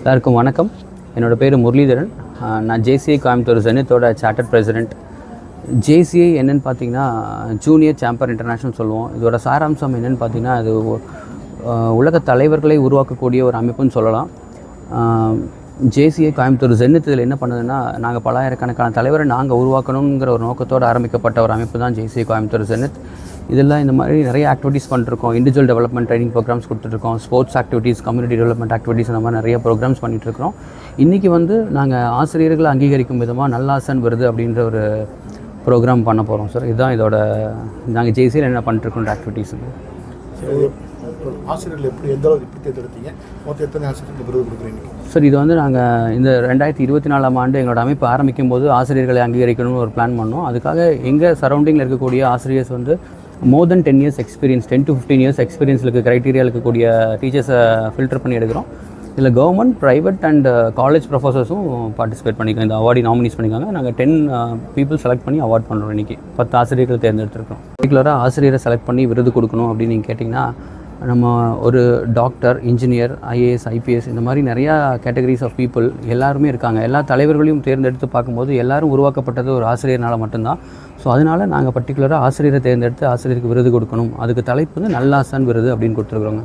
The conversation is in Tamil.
எல்லாருக்கும் வணக்கம். என்னோடய பேர் முரளிதரன். நான் ஜேசிஐ கோயம்புத்தூர் ஜெனித்தோட சார்ட்டர்ட் பிரசிடெண்ட். ஜேசிஐ என்னென்னு பார்த்தீங்கன்னா ஜூனியர் சாம்பர் இன்டர்நேஷ்னல் சொல்லுவோம். இதோட சாராம்சம் என்னென்னு பார்த்தீங்கன்னா அது உலக தலைவர்களை உருவாக்கக்கூடிய ஒரு அமைப்புன்னு சொல்லலாம். ஜேசிஐ கோயம்புத்தூர் ஜெனித் இதில் என்ன பண்ணுதுன்னா, நாங்கள் பல்லாயிரக்கணக்கான தலைவரை நாங்கள் உருவாக்கணுங்கிற ஒரு நோக்கத்தோடு ஆரம்பிக்கப்பட்ட ஒரு அமைப்பு தான் ஜேசிஐ கோயம்புத்தூர் ஜெனித். இதெல்லாம் இந்த மாதிரி நிறைய ஆக்டிவிட்டீஸ் பண்ணிட்டுருக்கோம். இண்டிவிஜுவல் டெவலப்மெண்ட் ட்ரைனிங் ப்ரோக்ராம்ஸ் கொடுத்துட்ருக்கோம். Sports activities, community development activities, அந்த மாதிரி நிறைய ப்ரோக்ராம்ஸ் பண்ணிகிட்ருக்கிறோம். இன்றைக்கி நாங்கள் ஆசிரியர்களை அங்கீகரிக்கும் விதமாக நல்லாசன் விருது அப்படின்ற ஒரு ப்ரோக்ராம் பண்ண போகிறோம் சார். இதுதான் இதோட நாங்கள் ஜேசியில் என்ன பண்ணிட்டுருக்கோன்ற ஆக்டிவிட்டீஸுக்கு. ஆசிரியர்கள் எப்படி எந்த அளவுக்கு எப்படி தேர்ந்தெடுத்தீங்க? மொத்தம் எத்தனை ஆசிரியர்கள் விருது கொடுக்குறீங்க சார்? இது நாங்கள் இந்த 2024ஆம் ஆண்டு எங்களோட அமைப்பு ஆரம்பிக்கும் போது ஆசிரியர்களை அங்கீகரிக்கணும்னு ஒரு பிளான் பண்ணோம். அதுக்காக எங்கள் சரௌண்டிங்கில் இருக்கக்கூடிய ஆசிரியர்ஸ் more than 10 years experience, 10 to 15 years எக்ஸ்பீரியன்ஸுக்கு க்ரைட்டீரியா இருக்கக்கூடிய டீச்சர்ஸை ஃபில்டர் பண்ணி எடுக்கிறோம். இதில் கவர்மெண்ட், ப்ரைவேட் அண்ட் காலேஜ் ப்ரொஃபஸர்ஸும் பார்ட்டிசிபேட் பண்ணியிருக்கோம். இந்த அவார்டி நாமினிஸ் பண்ணியிருக்காங்க. நாங்கள் 10 people செலக்ட் பண்ணி அவார்ட் பண்ணுறோம். இன்றைக்கி 10 ஆசிரியர்கள் தேர்ந்தெடுத்துருக்கோம். பர்டிகுலராக ஆசிரியரை செலக்ட் பண்ணி விருது கொடுக்கணும் அப்படின்னு நீங்கள் கேட்டிங்கன்னா, நம்ம ஒரு டாக்டர், இன்ஜினியர், ஐஏஎஸ், ஐபிஎஸ், இந்த மாதிரி நிறையா கேட்டகரிஸ் ஆஃப் பீப்புள் எல்லாருமே இருக்காங்க. எல்லா தலைவர்களையும் தேர்ந்தெடுத்து பார்க்கும்போது எல்லோரும் உருவாக்கப்பட்டது ஒரு ஆசிரியர்னால் மட்டும்தான். ஸோ அதனால் நாங்கள் பர்டிகுலராக ஆசிரியரை தேர்ந்தெடுத்து ஆசிரியருக்கு விருது கொடுக்கணும். அதுக்கு தலைப்பு நல்லாசன் விருது அப்படின்னு கொடுத்துருக்குறோங்க.